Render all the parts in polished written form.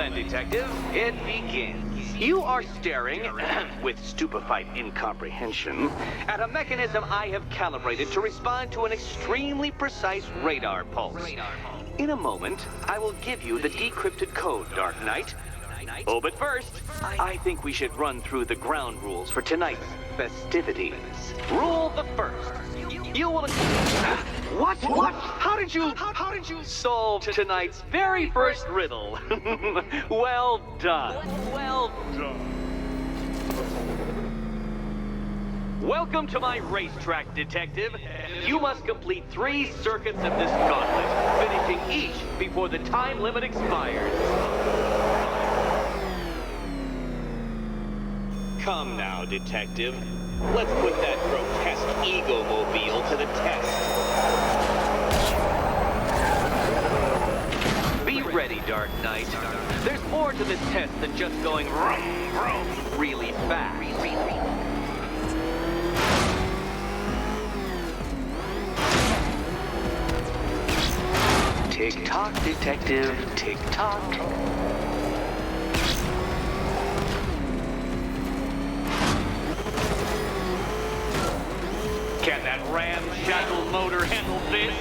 then, Detective, it begins. You are staring, with stupefied incomprehension, at a mechanism I have calibrated to respond to an extremely precise radar pulse. In a moment, I will give you the decrypted code, Dark Knight. Oh, but first, I think we should run through the ground rules for tonight's festivities. Rule the first. You will... What? How did you solve tonight's very first riddle? Well done. Welcome to my racetrack, Detective. You must complete 3 circuits of this gauntlet, finishing each before the time limit expires. Come now, Detective. Let's put that grotesque ego-mobile to the test. Be ready, Dark Knight. There's more to this test than just going vroom, vroom really fast. Tick-tock, Detective, tick-tock. Can that ramshackle motor handle this?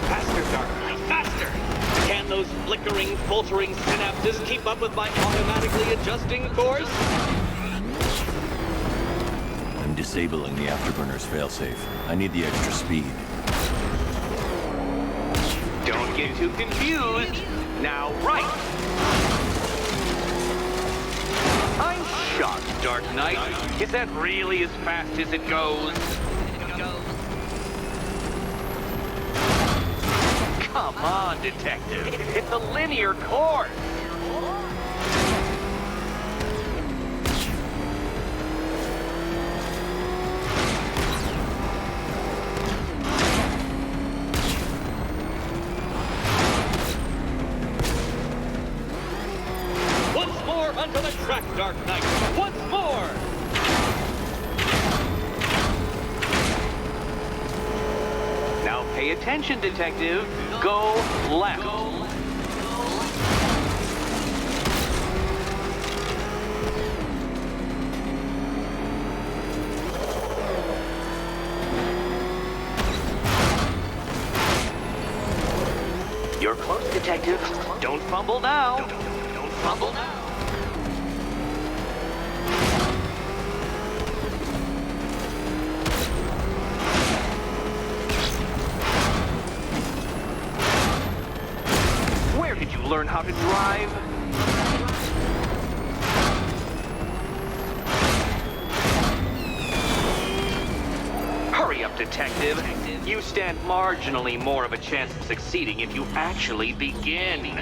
Faster, Dark Knight, faster! Can those flickering, faltering synapses keep up with my automatically adjusting course? Disabling the afterburner's failsafe. I need the extra speed. Don't get too confused. Now, right. I'm shocked, Dark Knight. Is that really as fast as it goes? Come on, Detective. It's a linear course. Onto the track, Dark Knight! Once more! Now pay attention, Detective. Go left. You're close, Detective. Don't fumble now. Don't fumble now. Learn how to drive. Hurry up, Detective. You stand marginally more of a chance of succeeding if you actually begin.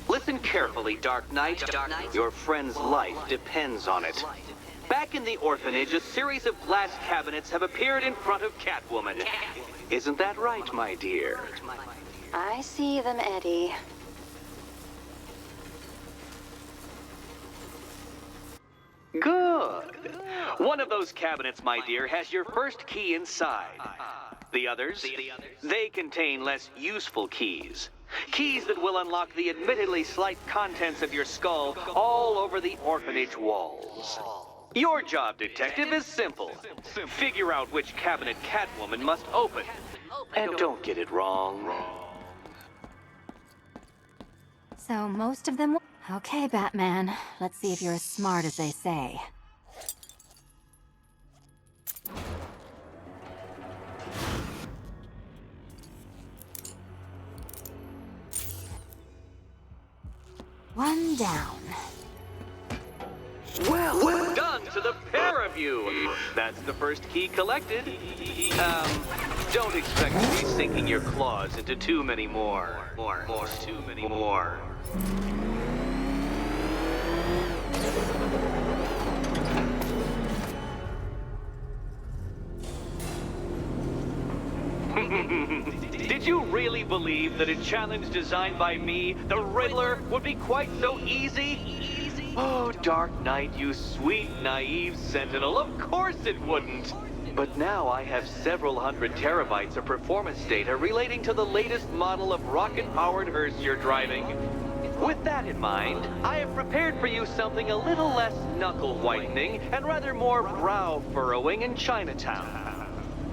Listen carefully, Dark Knight. Your friend's life depends on it. Back in the orphanage, a series of glass cabinets have appeared in front of Catwoman. Isn't that right, my dear? I see them, Eddie. Good. One of those cabinets, my dear, has your first key inside. The others? They contain less useful keys. Keys that will unlock the admittedly slight contents of your skull all over the orphanage walls. Your job, Detective, is simple. Figure out which cabinet Catwoman must open. And don't get it wrong. So most of them... Okay, Batman. Let's see if you're as smart as they say. One down. Well done to the pair of you. That's the first key collected. Don't expect to be sinking your claws into too many more. Too many more. Did you really believe that a challenge designed by me, the Riddler, would be quite so easy? Oh, Dark Knight, you sweet, naive sentinel, of course it wouldn't. But now I have several hundred terabytes of performance data relating to the latest model of rocket-powered hearse you're driving. With that in mind, I have prepared for you something a little less knuckle-whitening and rather more brow-furrowing in Chinatown.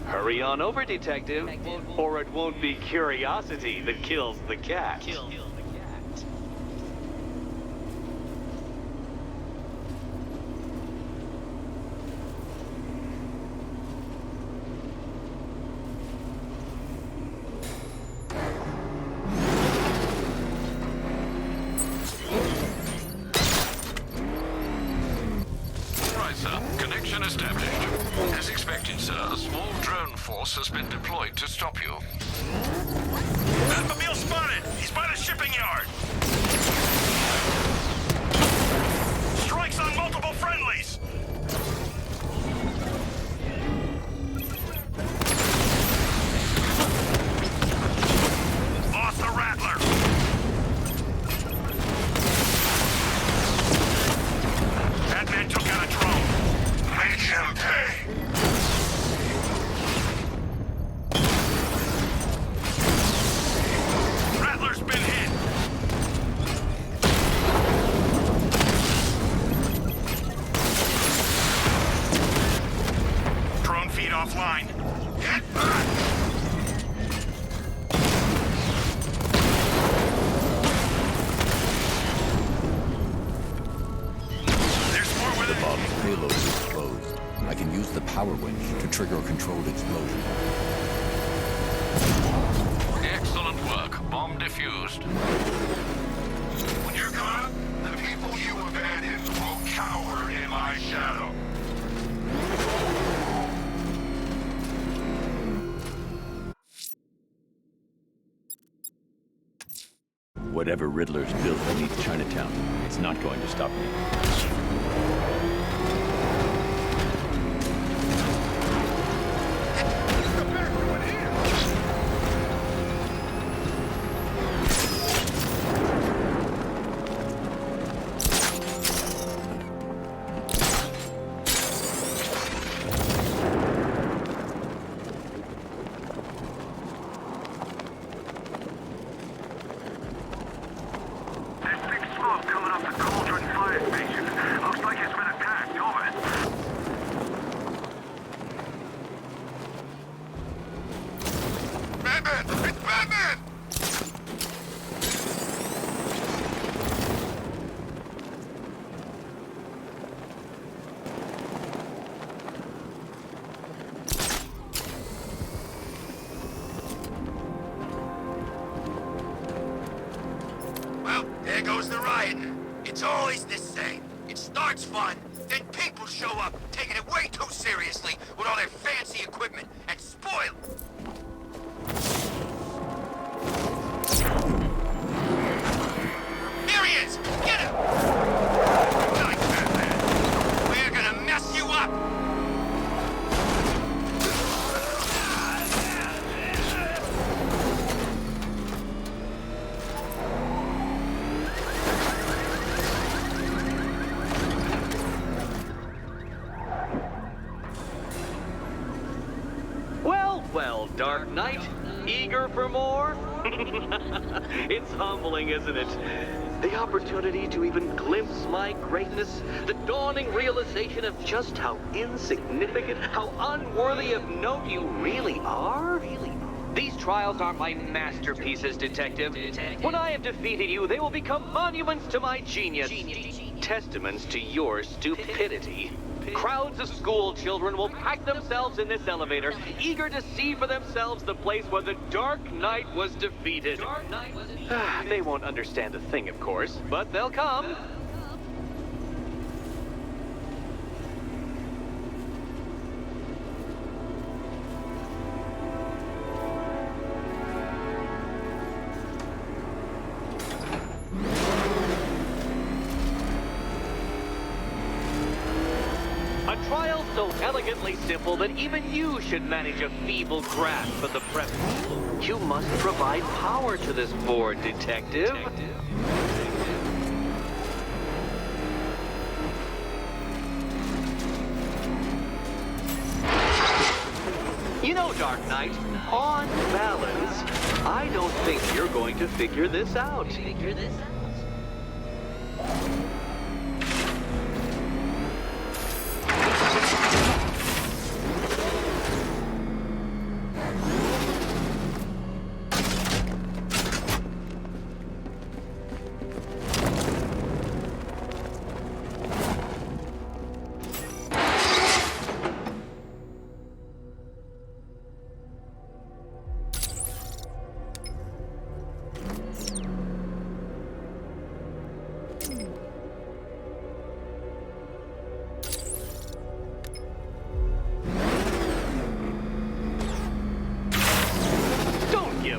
Hurry on over, detective, or it won't be curiosity that kills the cat. Connection established. As expected, sir, a small drone force has been deployed to stop you. Batmobile spotted! He's by the shipping yard! Strikes on multiple friendlies! Lost the Rattler! Batman took out a drone. Make him pay! Rattler's been hit! Drone feed offline. Get back! There's more where The bomb's payload is exposed. I can use the power winch to trigger a controlled explosion. Excellent work. Bomb defused. When you're gone, the people you abandoned will cower in my shadow. Whatever Riddler's built beneath Chinatown, it's not going to stop me. There's big smoke coming off the Cauldron fire station. Looks like it's been attacked. Over. Batman! It's Batman! Well, there goes the riot. It's always the same. It starts fun, then people show up, taking it way too seriously with all their fancy equipment, and spoil it. Here he is! Get him! Nice, Batman. We're gonna mess you up! Well, Dark Knight, eager for more? It's humbling, isn't it? The opportunity to even glimpse my greatness, the dawning realization of just how insignificant, how unworthy of note you really are? These trials are my masterpieces, Detective. When I have defeated you, they will become monuments to my genius, testaments to your stupidity. Crowds of school children will pack themselves in this elevator, eager to see for themselves the place where the Dark Knight was defeated. They won't understand a thing, of course, but they'll come. A trial's so elegantly simple that even you should manage a feeble grasp of the premise. You must provide power to this board, Detective. You know, Dark Knight, on balance, I don't think you're going to figure this out.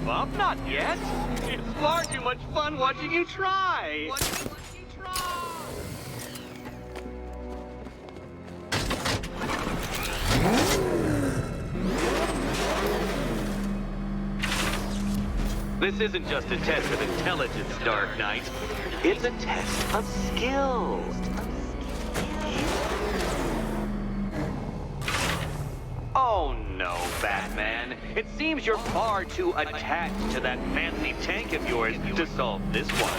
Up, not yet. It's far too much fun watching you try. This isn't just a test of intelligence, Dark Knight. It's a test of skill. Oh no, Batman. It seems you're far too attached to that fancy tank of yours to solve this one.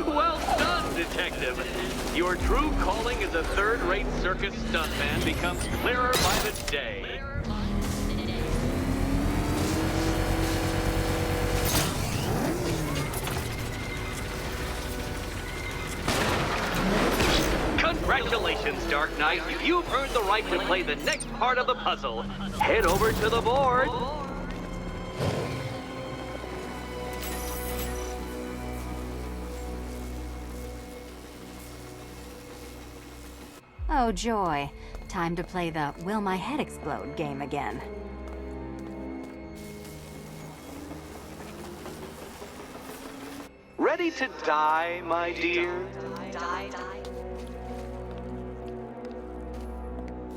Well done, Detective. Your true calling as a third-rate circus stuntman becomes clearer by the day. Congratulations, Dark Knight. You've earned the right to play the next part of the puzzle. Head over to the board. Oh, joy. Time to play the Will My Head Explode game again. Ready to die, my dear?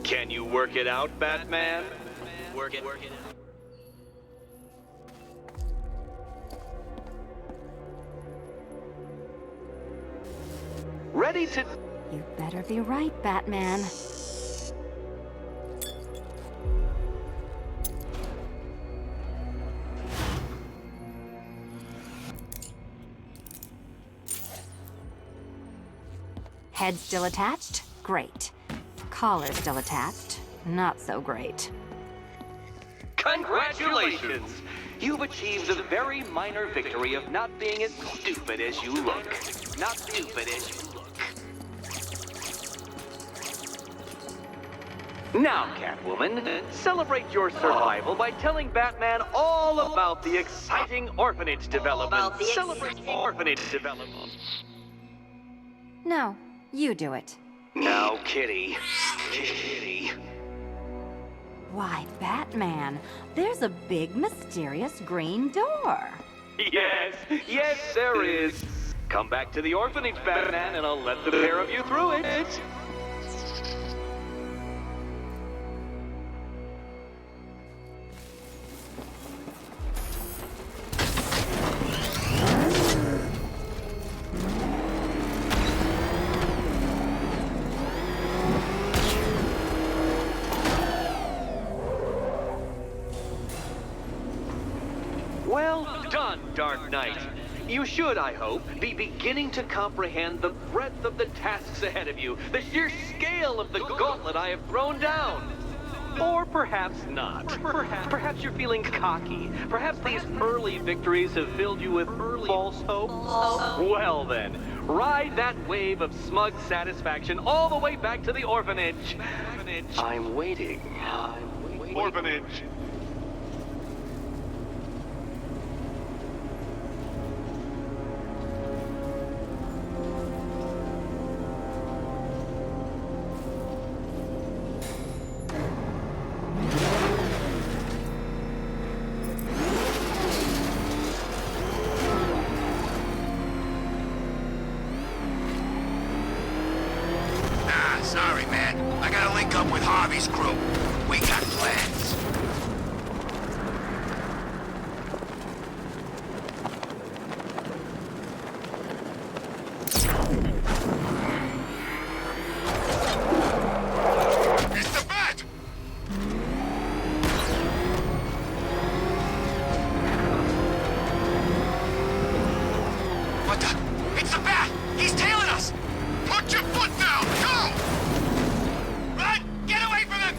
Can you work it out, Batman? Work it out. Ready to... You better be right, Batman. Head still attached? Great. Collar still attached? Not so great. Congratulations! You've achieved the very minor victory of not being as stupid as you look. Not stupid as you look. Now, Catwoman, celebrate your survival by telling Batman all about the exciting orphanage development. Celebrate orphanage development. No, you do it. Now, Kitty. Kitty. Why, Batman, there's a big mysterious green door. Yes, yes, there is. Come back to the orphanage, Batman, and I'll let the pair of you through it. Well done, Dark Knight. You should, I hope, be beginning to comprehend the breadth of the tasks ahead of you, the sheer scale of the gauntlet I have thrown down. Or perhaps not. Perhaps you're feeling cocky. Perhaps these early victories have filled you with false hope. Well then, ride that wave of smug satisfaction all the way back to the orphanage. I'm waiting. Orphanage. Sorry, man. I gotta link up with Harvey's crew. We got plans. It's the bat! What the? It's the bat! He's tailing us! Put your foot down! Go! Run! Get away from him!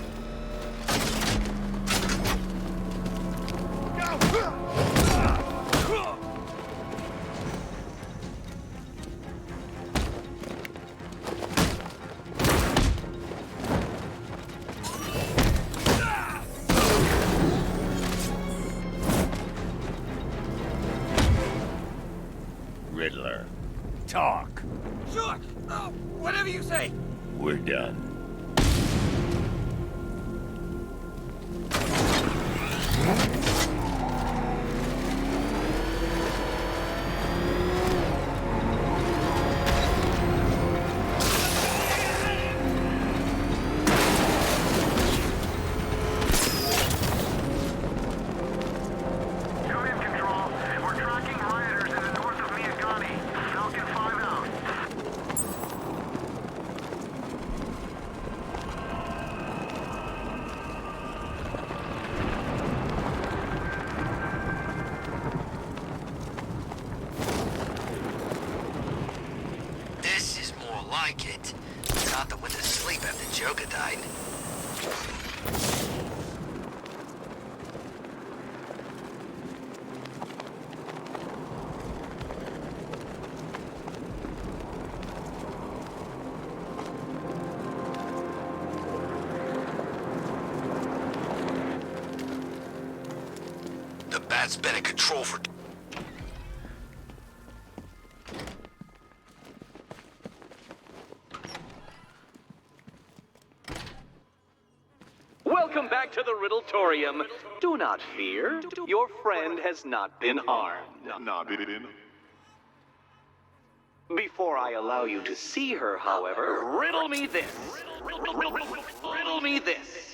Riddler, talk. Sure. Whatever you say. We're done. Command control. We're tracking rioters in the north of Miyagani. Falcon 5 out. This is more like it. Gotham went to sleep after Joker died. The bat's been in control for... Welcome back to the Riddletorium. Do not fear. Your friend has not been harmed. Nah, bidin. Before I allow you to see her, however, riddle me this. Riddle me this.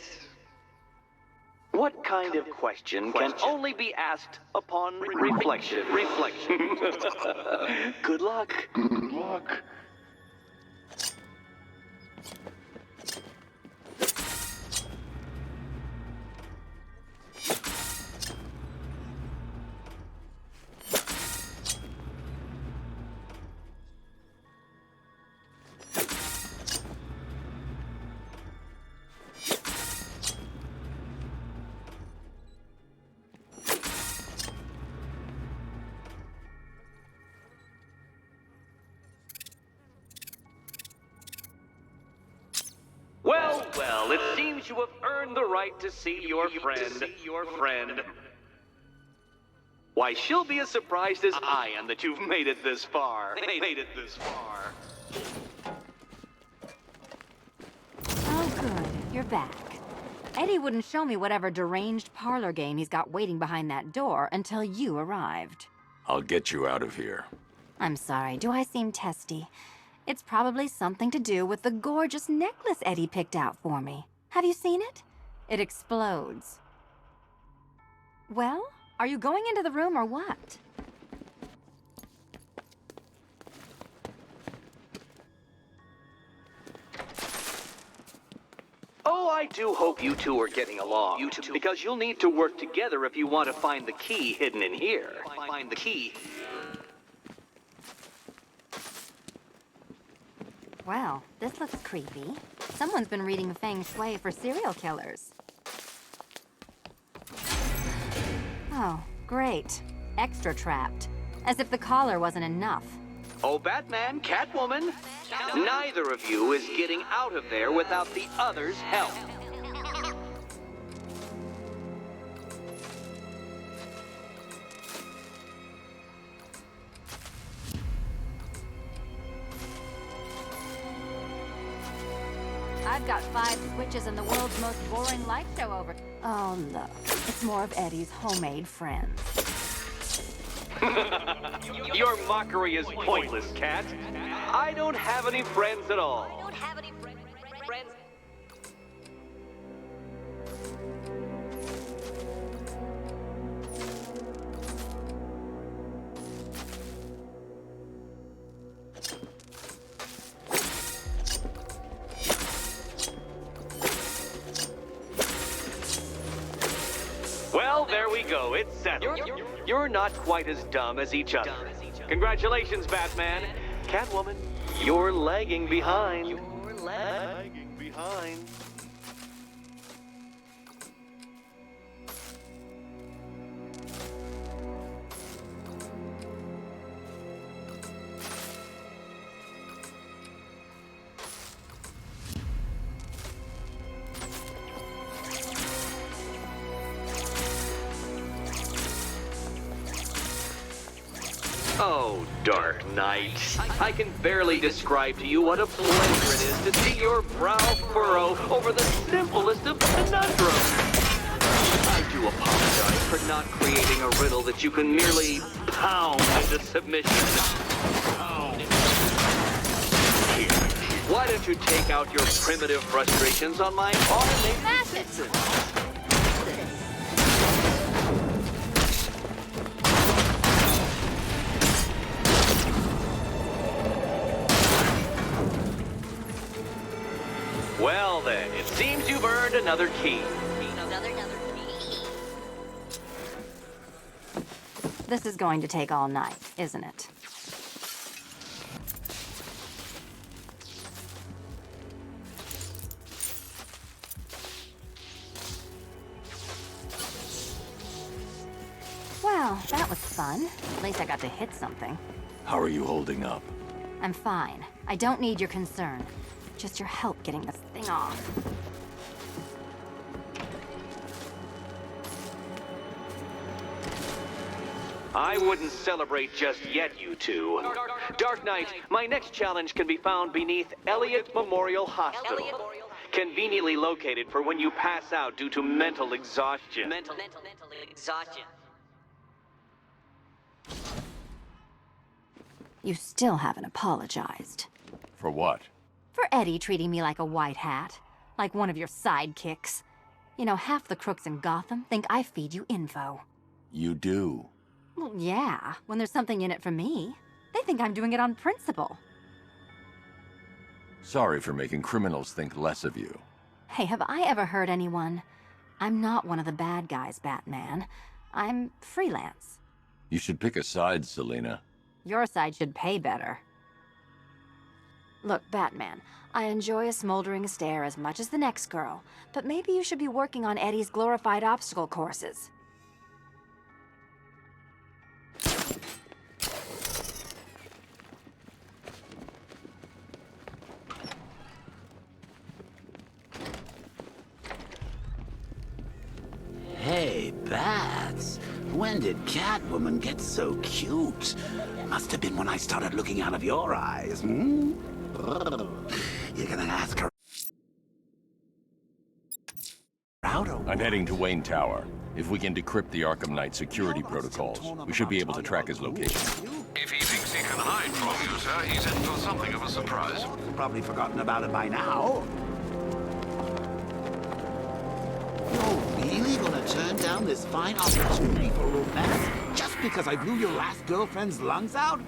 What kind of question can only be asked upon reflection? Good luck. Good luck. Well, it seems you have earned the right to see your friend. Why, she'll be as surprised as I am that you've made it this far. Oh, good. You're back. Eddie wouldn't show me whatever deranged parlor game he's got waiting behind that door until you arrived. I'll get you out of here. I'm sorry, do I seem testy? It's probably something to do with the gorgeous necklace Eddie picked out for me. Have you seen it? It explodes. Well, are you going into the room or what? Oh, I do hope you two are getting along. Because you'll need to work together if you want to find the key hidden in here. Find the key. Well, this looks creepy. Someone's been reading Feng Shui for serial killers. Oh, great. Extra trapped. As if the collar wasn't enough. Oh, Batman, Catwoman, neither of you is getting out of there without the other's help. I've got 5 switches and the world's most boring light show over. Oh, look. It's more of Eddie's homemade friends. Your mockery is pointless, Cat. I don't have any friends at all. Well, there we go. It's settled. You're not quite as dumb as each other. Congratulations, Batman. Catwoman, you're lagging behind. You're lagging behind. Oh, Dark Knight. I can barely describe to you what a pleasure it is to see your brow furrow over the simplest of conundrums. I do apologize for not creating a riddle that you can merely pound into submission. Here, why don't you take out your primitive frustrations on my automated assistant? Well then, it seems you've earned another key. This is going to take all night, isn't it? Well, that was fun. At least I got to hit something. How are you holding up? I'm fine. I don't need your concern. Just your help getting this thing off. I wouldn't celebrate just yet, you two. Dark Knight, my next challenge can be found beneath Elliott Memorial Hospital. Conveniently located for when you pass out due to mental exhaustion. Mental exhaustion. You still haven't apologized. For what? For Eddie treating me like a white hat. Like one of your sidekicks. You know, half the crooks in Gotham think I feed you info. You do. Well, yeah, when there's something in it for me. They think I'm doing it on principle. Sorry for making criminals think less of you. Hey, have I ever hurt anyone? I'm not one of the bad guys, Batman. I'm freelance. You should pick a side, Selina. Your side should pay better. Look, Batman, I enjoy a smoldering stare as much as the next girl, but maybe you should be working on Eddie's glorified obstacle courses. Hey, Bats. When did Catwoman get so cute? Must have been when I started looking out of your eyes, hmm? You're gonna ask her out I'm heading to Wayne Tower. If we can decrypt the Arkham Knight security protocols, we should be able to track his location. If he thinks he can hide from you, sir, he's in for something of a surprise. Probably forgotten about it by now. You're really gonna turn down this fine opportunity for romance just because I blew your last girlfriend's lungs out?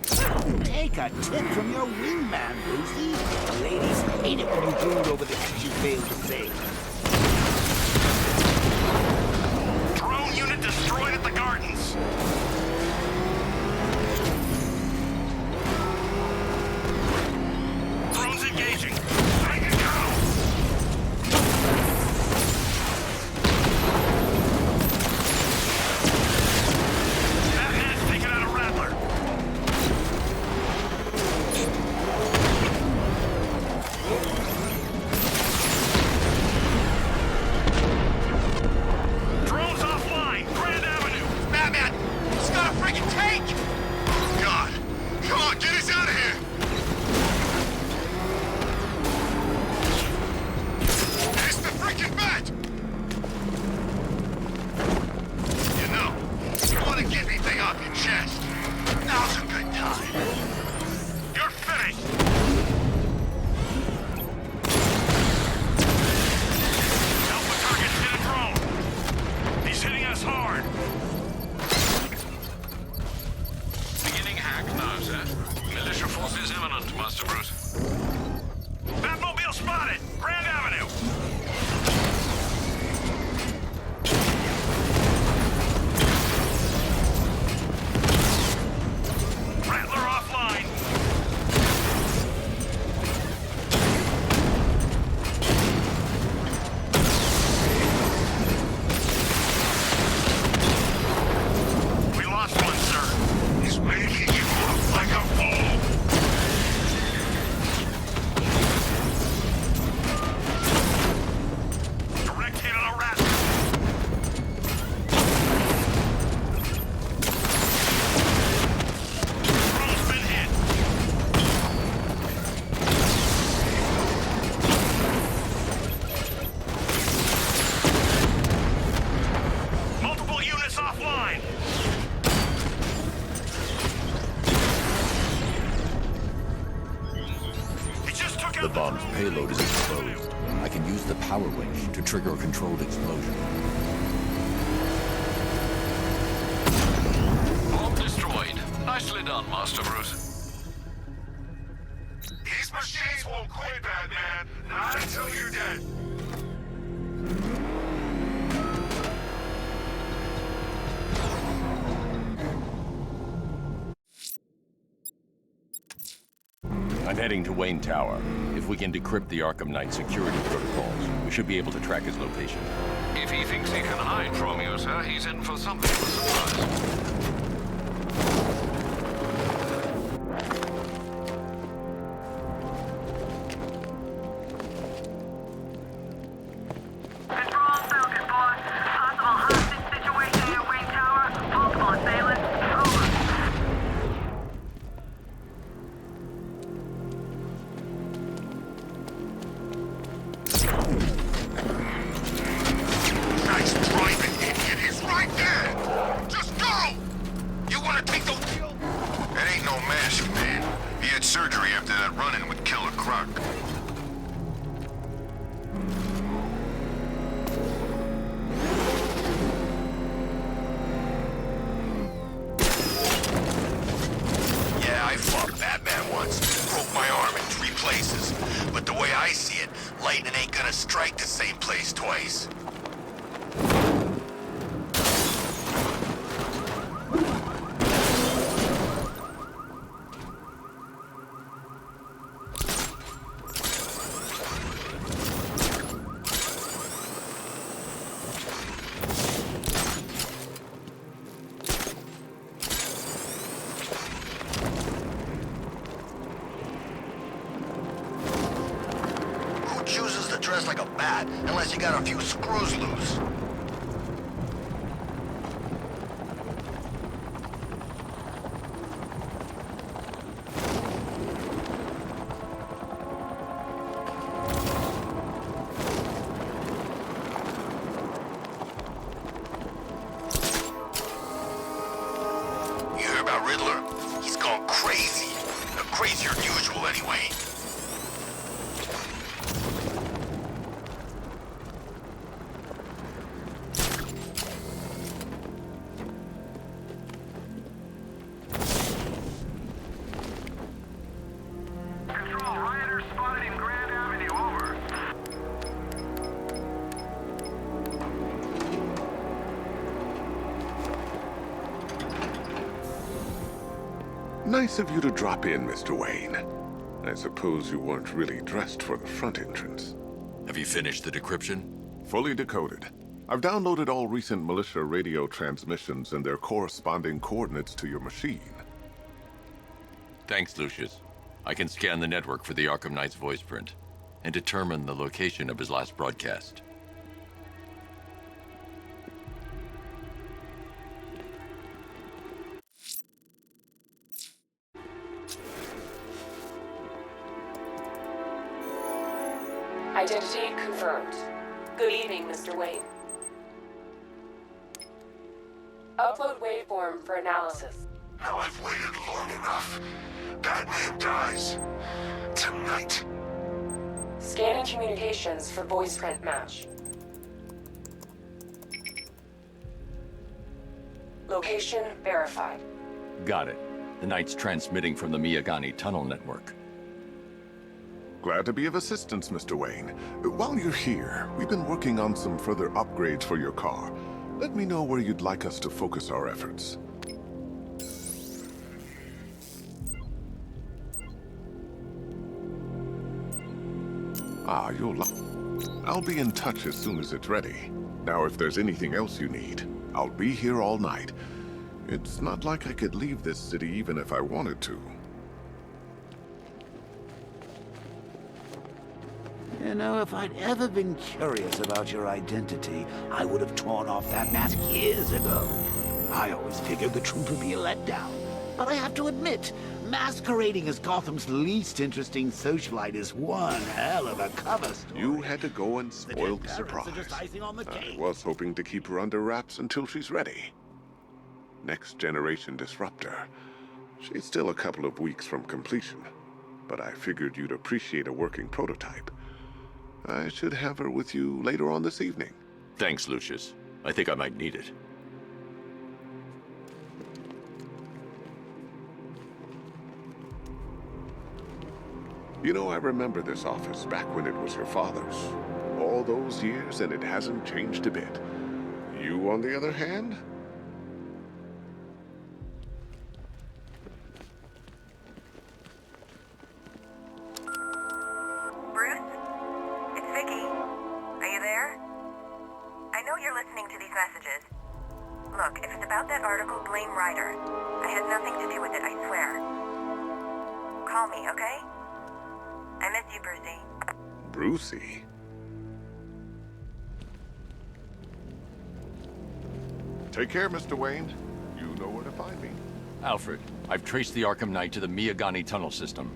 Take a tip from your wingman, Brucey. The ladies hate it when you brood over the ex you failed to save. Drone unit destroyed at the gardens. Drones engaging. Take it down. Batman's taking out a Rattler. Drones offline. Grand Avenue. Batman! It's got a freaking tank! God! Come on, get us out of here! It's the freaking bat! You know, if you want to get anything off your chest, now's a good time. You're finished. Alpha target hit a drone. He's hitting us hard. Beginning hack now, sir. Militia force is imminent, Master Bruce. Batmobile spotted! Grand Avenue! Rattler offline! We lost one, sir. He's making you look like a fool! Direct hit on a Rattler. Drone's been hit. Multiple units offline. He just took out The bomb's payload is exposed. I can use the power winch to trigger a controlled explosion. Bomb destroyed. Nicely done, Master Bruce. These machines won't quit, Batman! Not until you're dead! I'm heading to Wayne Tower. If we can decrypt the Arkham Knight security protocols, we should be able to track his location. If he thinks he can hide from you, sir, he's in for something of a surprise. Control Falcon 4. Possible hostage situation near Wayne Tower. Multiple assailants. Over. Nice driving, idiot! He's right there! Just go! You wanna take the wheel? That ain't no mask, man. He had surgery after that run-in with Killer Croc. Yeah, I fought Batman once. Broke my arm in 3 places. But the way I see it, lightning ain't gonna strike the same place twice. Who chooses to dress like a bat unless you got a few screws loose? crazy. Crazier than usual, anyway. Control, rioters spotted in Grand Avenue, over. Nice of you to drop in, Mr. Wayne. I suppose you weren't really dressed for the front entrance. Have you finished the decryption? Fully decoded. I've downloaded all recent militia radio transmissions and their corresponding coordinates to your machine. Thanks, Lucius. I can scan the network for the Arkham Knight's voice print and determine the location of his last broadcast. Identity confirmed. Good evening, Mr. Wayne. Upload waveform for analysis. Now I've waited long enough. Batman dies. Tonight. Scanning communications for voice print match. Location verified. Got it. The Knight's transmitting from the Miyagani tunnel network. Glad to be of assistance, Mr. Wayne. While you're here, we've been working on some further upgrades for your car. Let me know where you'd like us to focus our efforts. I'll be in touch as soon as it's ready. Now, if there's anything else you need, I'll be here all night. It's not like I could leave this city even if I wanted to. You know, if I'd ever been curious about your identity, I would have torn off that mask years ago. I always figured the truth would be a letdown. But I have to admit, masquerading as Gotham's least interesting socialite is one hell of a cover story. You had to go and spoil the Parents surprise. are just icing on the I cake. was hoping to keep her under wraps until she's ready. Next generation disruptor. She's still a couple of weeks from completion, but I figured you'd appreciate a working prototype. I should have her with you later on this evening. Thanks, Lucius. I think I might need it. You know, I remember this office back when it was your father's. All those years, and it hasn't changed a bit. You, on the other hand? Bruce? It's Vicky. Are you there? I know you're listening to these messages. Look, if it's about that article, blame Ryder. I had nothing to do with it, I swear. Call me, okay? I miss you, Brucey. Brucey? Take care, Mr. Wayne. You know where to find me. Alfred, I've traced the Arkham Knight to the Miyagani tunnel system.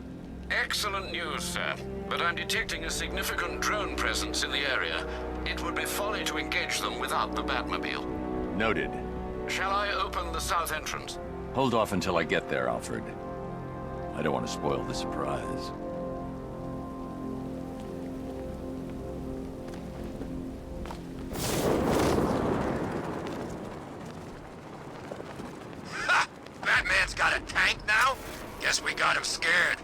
Excellent news, sir. But I'm detecting a significant drone presence in the area. It would be folly to engage them without the Batmobile. Noted. Shall I open the south entrance? Hold off until I get there, Alfred. I don't want to spoil the surprise. Ha! Batman's got a tank now? Guess we got him scared.